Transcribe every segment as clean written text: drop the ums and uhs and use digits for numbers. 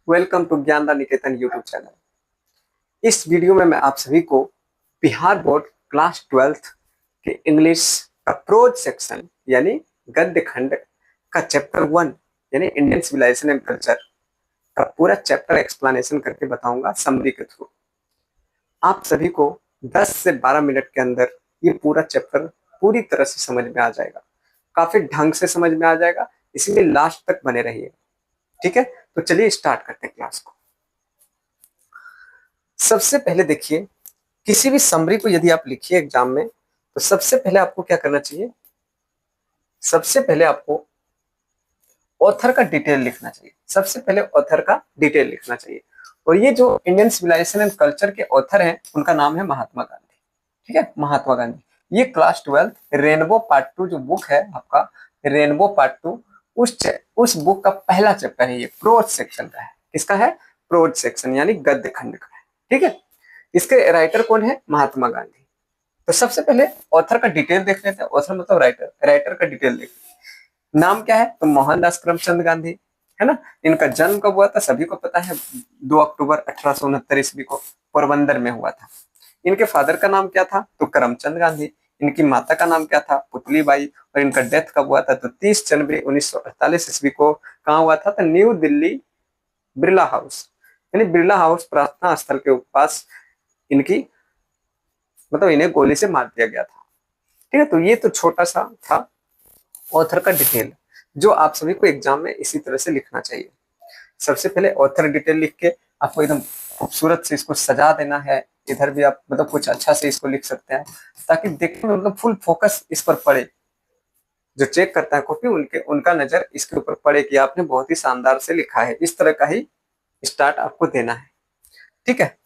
Welcome to Gyanda Niketan YouTube channel. इस video में मैं आप सभी को बिहार बोर्ड क्लास 12th के इंग्लिश का प्रोज सेक्शन यानी गद्य खंड का चैप्टर 1 यानी इंडियन सिविलाइजेशन एंड कल्चर का पूरा चैप्टर एक्सप्लेनेशन करके बताऊंगा समरी के थ्रू। आप सभी को 10 से 12 मिनट के अंदर ये पूरा चैप्टर पूरी तरह से समझ में आ जाएगा, काफी ढंग से समझ में आ जाएगा, इसलिए लास्ट तक बने रहिए। ठीक है, तो चलिए स्टार्ट करते हैं क्लास को। सबसे पहले देखिए, किसी भी समरी को यदि आप लिखिए एग्जाम में तो सबसे पहले आपको क्या करना चाहिए, सबसे पहले आपको ऑथर का डिटेल लिखना चाहिए। सबसे पहले ऑथर का डिटेल लिखना चाहिए। और ये जो इंडियन सिविलाइजेशन एंड कल्चर के ऑथर हैं उनका नाम है महात्मा गांधी। ठीक है, महात्मा गांधी। ये क्लास 12 रेनबो पार्ट 2 जो बुक है आपका, रेनबो पार्ट 2, उस बुक का पहला चैप्टर है। ये प्रोज सेक्शन का है। किसका है? प्रोज सेक्शन यानी गद्य खंड का है। ठीक है, इसके राइटर कौन है? महात्मा गांधी। तो सबसे पहले ऑथर का डिटेल देख लेते हैं। ऑथर मतलब राइटर, राइटर का डिटेल देख लेते हैं। नाम क्या है? तो मोहनदास करमचंद गांधी, है ना। इनका जन्म कब हुआ था सभी को पता है, 2 अक्टूबर 1869 ईस्वी को पोरबंदर में हुआ था। इनके फादर का नाम क्या था? तो करमचंद गांधी। इनकी माता का नाम क्या था? पुतली बाई। और इनका डेथ कब हुआ था? तो 30 जनवरी 1948 ईस्वी को। कहाँ हुआ था? तो न्यू दिल्ली बिरला हाउस, यानी बिरला हाउस प्रार्थना स्थल के पास इनकी मतलब इन्हें गोली से मार दिया गया था। ठीक है, तो ये तो छोटा सा था ऑथर का डिटेल जो आप सभी को एग्जाम में इसी तरह से लिखना चाहिए। सबसे पहले ऑथर डिटेल लिख के आपको एकदम खूबसूरत से इसको सजा देना है। इधर भी आप मतलब कुछ अच्छा से इसको लिख सकते हैं ताकि देखने में मतलब फुल फोकस इस पर पड़े। जो चेक करता है कॉपी उनका नजर इसके ऊपर पड़े कि आपने बहुत ही शानदार से लिखा है। इस तरह का ही स्टार्ट आपको देना है। ठीक है,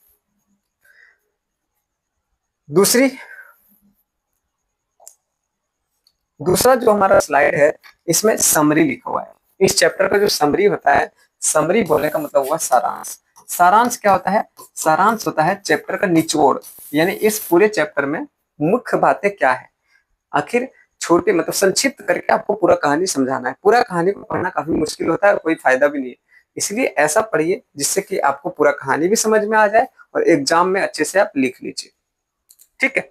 दूसरा जो हमारा स्लाइड है इसमें समरी लिखा हुआ है। इस चैप्टर का जो समरी होता है, समरी बोलने का मतलब हुआ सारांश। सारांश क्या होता है? सारांश होता है चैप्टर का निचोड़, यानी इस पूरे चैप्टर में मुख्य बातें क्या है। आखिर छोटे मतलब संक्षिप्त करके आपको पूरा कहानी समझाना है। पूरा कहानी को पढ़ना काफी मुश्किल होता है और कोई फायदा भी नहीं है, इसलिए ऐसा पढ़िए जिससे कि आपको पूरा कहानी भी समझ में आ जाए और एग्जाम में अच्छे से आप लिख लीजिए। ठीक है,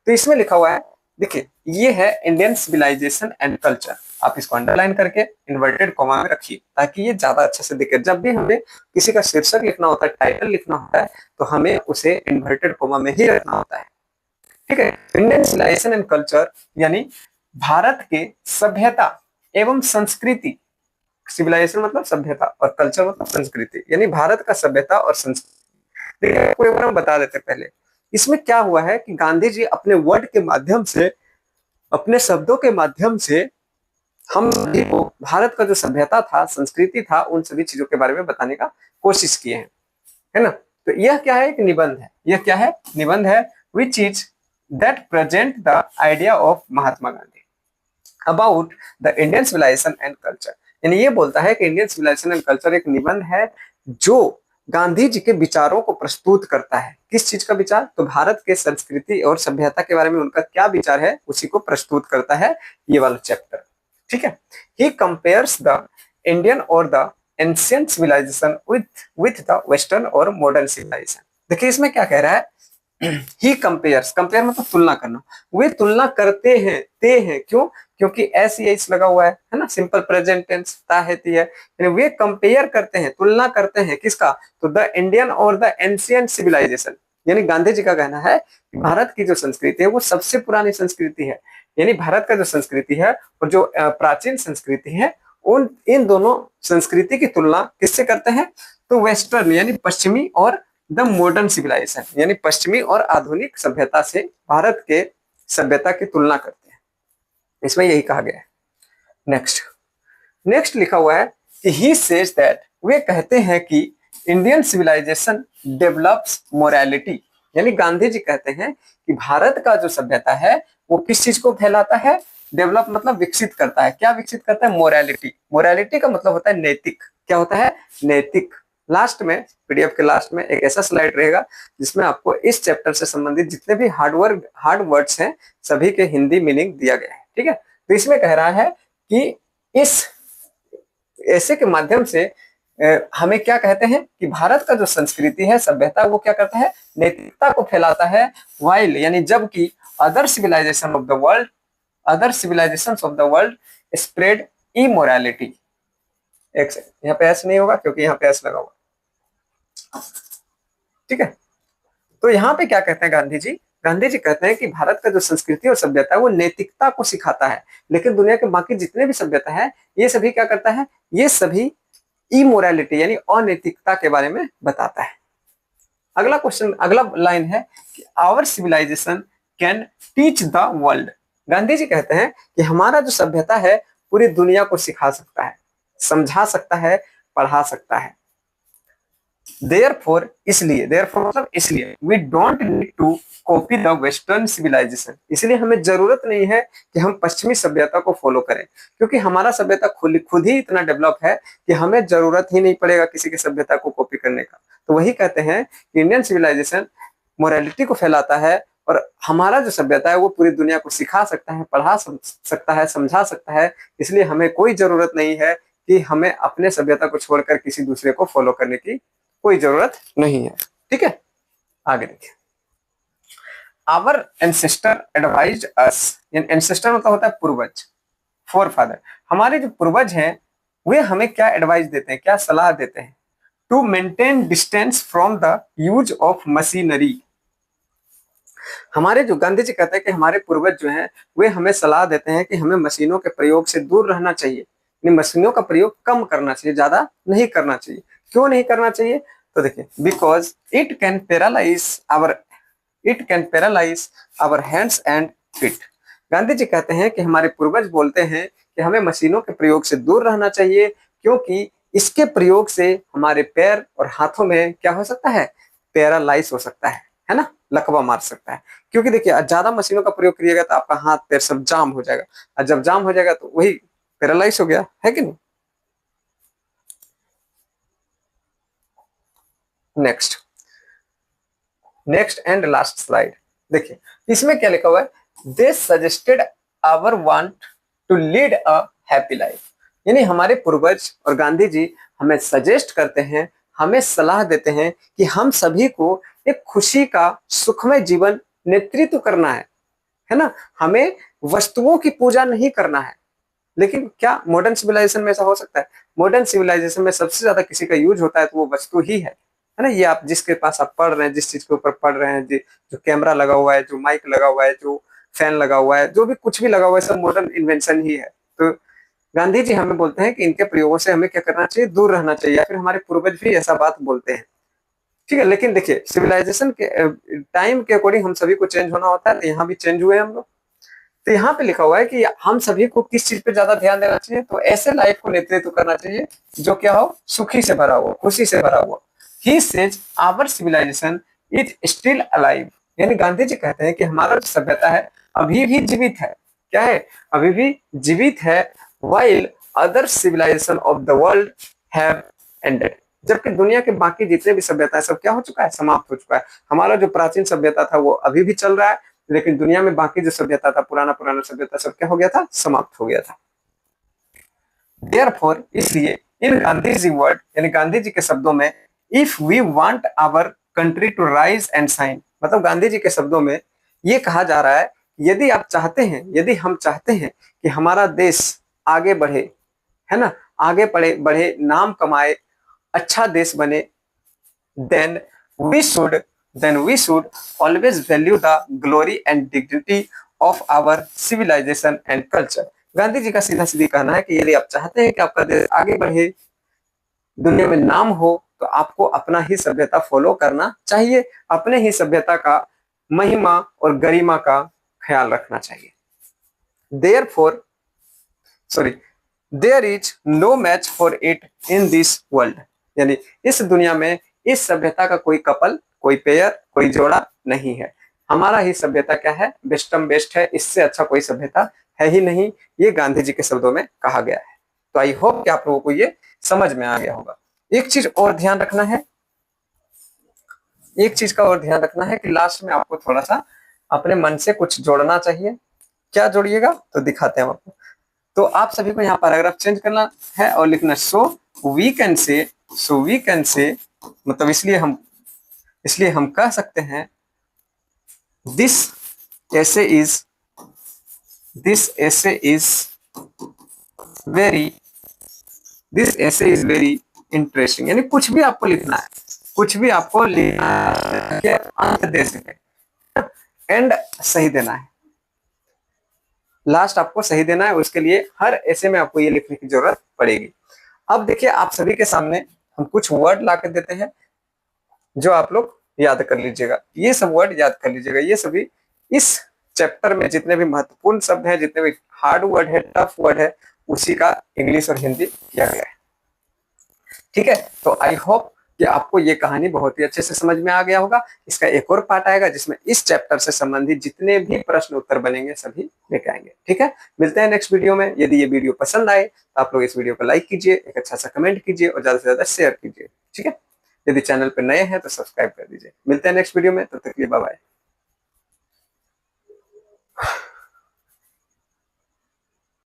तो इसमें लिखा हुआ है, देखिए ये है इंडियन सिविलाइजेशन एंड कल्चर। आप इसको अंडरलाइन करके इन्वर्टेड कॉमा में रखिए ताकि ये ज्यादा अच्छे से दिखे। जब भी हमें किसी का शीर्षक लिखना होता है, टाइटल लिखना होता है, तो हमें उसे इन्वर्टेड कॉमा में ही रखना होता है। ठीक है, इंडियन सिविलाइजेशन एंड कल्चर यानी भारत के सभ्यता एवं संस्कृति। सिविलाइजेशन मतलब सभ्यता और कल्चर मतलब संस्कृति, यानी भारत का सभ्यता और संस्कृति। देखिए कोई बार हम बता देते पहले, इसमें क्या हुआ है कि गांधी जी अपने वर्ड के माध्यम से, अपने शब्दों के माध्यम से हम सभी को भारत का जो सभ्यता था, संस्कृति था, उन सभी चीजों के बारे में बताने का कोशिश किए हैं, है ना। तो यह क्या है? एक निबंध है। यह क्या है? निबंध है। Which is that present the idea of Mahatma Gandhi about the Indian civilisation and culture. यानी ये बोलता है कि इंडियन सिविलाइजेशन एंड कल्चर एक निबंध है जो गांधी जी के विचारों को प्रस्तुत करता है। किस चीज का विचार? तो भारत के संस्कृति और सभ्यता के बारे में उनका क्या विचार है उसी को प्रस्तुत करता है ये वाला चैप्टर। ठीक है, ही कंपेयर्स द इंडियन और the ancient civilisation with the western और मॉडर्न सिविलाइजेशन। देखिए इसमें क्या कह रहा है, ही कंपेयर्स, कंपेयर मतलब तुलना करना। वे तुलना करते हैं, ते हैं, क्यों? क्योंकि एस एच लगा हुआ है ना, सिंपल प्रेजेंट टेंस ताहती है। यानी वे कंपेयर करते हैं, तुलना करते हैं किसका? तो द इंडियन और द एंशिएंट सिविलाइजेशन। यानी गांधी जी का कहना है कि भारत की जो संस्कृति है वो सबसे पुरानी संस्कृति है। यानी भारत का जो संस्कृति है और जो प्राचीन संस्कृति है, उन इन दोनों संस्कृति की तुलना किससे करते हैं? तो वेस्टर्न यानी पश्चिमी और द मॉडर्न सिविलाइजेशन यानी पश्चिमी और आधुनिक सभ्यता से भारत के सभ्यता की तुलना करते हैं। इसमें यही कहा गया है। नेक्स्ट लिखा हुआ है कि ही सेज दैट, वे कहते हैं कि इंडियन सिविलाइजेशन डेवलप्स मोरालिटी। यानी गांधी जी कहते हैं कि भारत का जो सभ्यता है वो किस चीज को फैलाता है? डेवलप मतलब विकसित करता है। क्या विकसित करता है? मोरालिटी। मोरालिटी का मतलब होता है नैतिक। क्या होता है? नैतिक। लास्ट में, पीडीएफ के लास्ट में एक ऐसा स्लाइड रहेगा जिसमें आपको इस चैप्टर से संबंधित जितने भी हार्ड वर्ड्स हैं सभी के हिंदी मीनिंग दिया गया है। ठीक है, तो इसमें कह रहा है कि इस ऐसे के माध्यम से हमें क्या कहते हैं कि भारत का जो संस्कृति है, सभ्यता, वो क्या करता है, नैतिकता को फैलाता है, वाइल यानी जबकि other civilisation of the world, other civilisation of the world spread immorality. एक सेकंड, यहाँ पे एस नहीं होगा क्योंकि यहाँ पे एस लगा हुआ, ठीक है। तो यहाँ पे क्या कहते हैं गांधी जी, गांधी जी कहते हैं कि भारत का जो संस्कृति और सभ्यता है वो नैतिकता को सिखाता है, लेकिन दुनिया के बाकी जितने भी सभ्यता है ये सभी क्या करता है, ये सभी इमोरलिटी यानी अनैतिकता के बारे में बताता है। अगला क्वेश्चन, अगला लाइन है कि our civilization can teach the world. Gandhi ji कहते हैं कि हमारा जो सभ्यता है पूरी दुनिया को सिखा सकता है, समझा सकता है, पढ़ा सकता है। Therefore, इसलिए, therefore मतलब इसलिए, we don't need to copy the western civilization, इसलिए हमें जरूरत नहीं है कि हम पश्चिमी सभ्यता को फॉलो करें, क्योंकि हमारा सभ्यता खुद ही इतना डेवलप है कि हमें जरूरत ही नहीं पड़ेगा किसी की सभ्यता को कॉपी करने का। तो वही कहते हैं कि इंडियन सिविलाइजेशन मोरालिटी को फैलाता है और हमारा जो सभ्यता है वो पूरी दुनिया को सिखा सकता है, पढ़ा सकता है, समझा सकता है। इसलिए हमें कोई जरूरत नहीं है कि हमें अपने सभ्यता को छोड़कर किसी दूसरे को फॉलो करने की कोई जरूरत नहीं है, ठीक है। आगे देखिए, our ancestor advised us, ancestor मतलब होता है पूर्वज, फोर फादर, हमारे जो पूर्वज हैं वे हमें क्या एडवाइस देते हैं, क्या सलाह देते हैं, to maintain distance from the use of machinery. हमारे जो गांधी जी कहते हैं कि हमारे पूर्वज जो हैं वे हमें सलाह देते हैं कि हमें मशीनों के प्रयोग से दूर रहना चाहिए, मशीनों का प्रयोग कम करना चाहिए, ज्यादा नहीं करना चाहिए। क्यों नहीं करना चाहिए, तो देखिए, because it can paralyze our hands and feet. Gandhi ji कहते हैं कि हमारे पूर्वज बोलते हैं कि हमें मशीनों के प्रयोग से दूर रहना चाहिए, क्योंकि इसके प्रयोग से हमारे पैर और हाथों में क्या हो सकता है, पैरालाइज हो सकता है ना, लकवा मार सकता है। क्योंकि देखिए, ज्यादा मशीनों का प्रयोग करिएगा तो आपका हाथ पैर सब जाम हो जाएगा, और जब जाम हो जाएगा तो वही पैरालाइज हो गया, है कि नहीं। नेक्स्ट एंड लास्ट स्लाइड देखिए, इसमें क्या लिखा हुआ है, they suggested our want to lead a happy life, यानी हमारे पूर्वज और गांधी जी हमें सजेस्ट करते हैं, हमें सलाह देते हैं कि हम सभी को एक खुशी का सुखमय जीवन नेतृत्व करना है ना, हमें वस्तुओं की पूजा नहीं करना है। लेकिन क्या मॉडर्न सिविलाइजेशन में ऐसा हो सकता है, मॉडर्न सिविलाइजेशन में सबसे ज्यादा किसी का यूज होता है तो वो वस्तु ही है ना। ये आप जिसके पास आप पढ़ रहे हैं, जिस चीज के ऊपर पढ़ रहे हैं, जो कैमरा लगा हुआ है, जो माइक लगा हुआ है, जो फैन लगा हुआ है, जो भी कुछ भी लगा हुआ है, सब मॉडर्न इन्वेंशन ही है। तो गांधी जी हमें बोलते हैं कि इनके प्रयोगों से हमें क्या करना चाहिए, दूर रहना चाहिए, या फिर हमारे पूर्वज भी ऐसा बात बोलते हैं, ठीक है। लेकिन देखिए, सिविलाइजेशन के टाइम के अकॉर्डिंग हम सभी को चेंज होना होता है, तो यहाँ भी चेंज हुए हम लोग। तो यहाँ पे लिखा हुआ है कि हम सभी को किस चीज पे ज्यादा ध्यान देना चाहिए, तो ऐसे लाइफ को नेतृत्व करना चाहिए जो क्या हो, सुखी से भरा हुआ, खुशी से भरा हुआ। He says our civilisation is still alive, यानी गांधी जी कहते हैं कि हमारा जो सभ्यता है अभी भी जीवित है, क्या है, अभी भी जीवित है, while other civilisation of the world have ended, जबकि दुनिया के बाकी जितने भी सभ्यता है सब क्या हो चुका है, समाप्त हो चुका है। हमारा जो प्राचीन सभ्यता था वो अभी भी चल रहा है, लेकिन दुनिया में बाकी जो सभ्यता था, पुराना सभ्यता, सब क्या हो गया था, समाप्त हो गया था। Therefore, इसलिए इन गांधी जी वर्ड, यानी गांधी जी के शब्दों में, if we want our country to rise and shine, मतलब गांधी जी के शब्दों में ये कहा जा रहा है, यदि आप चाहते हैं, यदि हम चाहते हैं कि हमारा देश आगे बढ़े, है ना, आगे बढ़े, नाम कमाए, अच्छा देश बने, then we should always value the glory and dignity of our civilization and culture। Gandhi ji का सीधा सीधी कहना है कि यदि आप चाहते हैं कि आपका देश आगे बढ़े, दुनिया में नाम हो, तो आपको अपना ही सभ्यता फॉलो करना चाहिए, अपने ही सभ्यता का महिमा और गरिमा का ख्याल रखना चाहिए। There is no match for it in this world, यानी इस दुनिया में इस सभ्यता का कोई कपल, कोई पेयर, कोई जोड़ा नहीं है। हमारा ही सभ्यता क्या है, बेस्टम बेस्ट है, इससे अच्छा कोई सभ्यता है ही नहीं, ये गांधी जी के शब्दों में कहा गया है। तो आई होप कि आप लोगों को ये समझ में आ गया होगा। एक चीज और ध्यान रखना है, एक चीज का और ध्यान रखना है कि लास्ट में आपको थोड़ा सा अपने मन से कुछ जोड़ना चाहिए। क्या जोड़िएगा, तो दिखाते हैं आपको। तो आप सभी को यहाँ पैराग्राफ चेंज करना है और लिखना, so we can say, so we can say मतलब इसलिए हम कह सकते हैं दिस ऐसे इज, दिस ऐसे इज वेरी, दिस ऐसे इज वेरी इंटरेस्टिंग। यानी कुछ भी आपको लिखना है, कुछ भी आपको लिखना है, अंत दे सके, एंड सही देना है, लास्ट आपको सही देना है। उसके लिए हर ऐसे में आपको ये लिखने की जरूरत पड़ेगी। अब देखिए आप सभी के सामने हम कुछ वर्ड ला कर देते हैं जो आप लोग याद कर लीजिएगा। ये सब वर्ड याद कर लीजिएगा। ये सभी इस चैप्टर में जितने भी महत्वपूर्ण शब्द हैं, जितने भी हार्ड वर्ड है, टफ वर्ड है, उसी का इंग्लिश और हिंदी किया गया है। ठीक है, तो आई होप कि आपको ये कहानी बहुत ही अच्छे से समझ में आ गया होगा। इसका एक और पार्ट आएगा जिसमें इस चैप्टर से संबंधित जितने भी प्रश्न उत्तर बनेंगे सभी लेके आएंगे। ठीक है, मिलते हैं नेक्स्ट वीडियो में। यदि ये वीडियो पसंद आए तो आप लोग इस वीडियो को लाइक कीजिए, एक अच्छा सा कमेंट कीजिए और ज्यादा से ज्यादा शेयर कीजिए। ठीक है, यदि चैनल पर नए हैं तो सब्सक्राइब कर दीजिए। मिलते हैं नेक्स्ट वीडियो में, तब तक के लिए बाय बाय।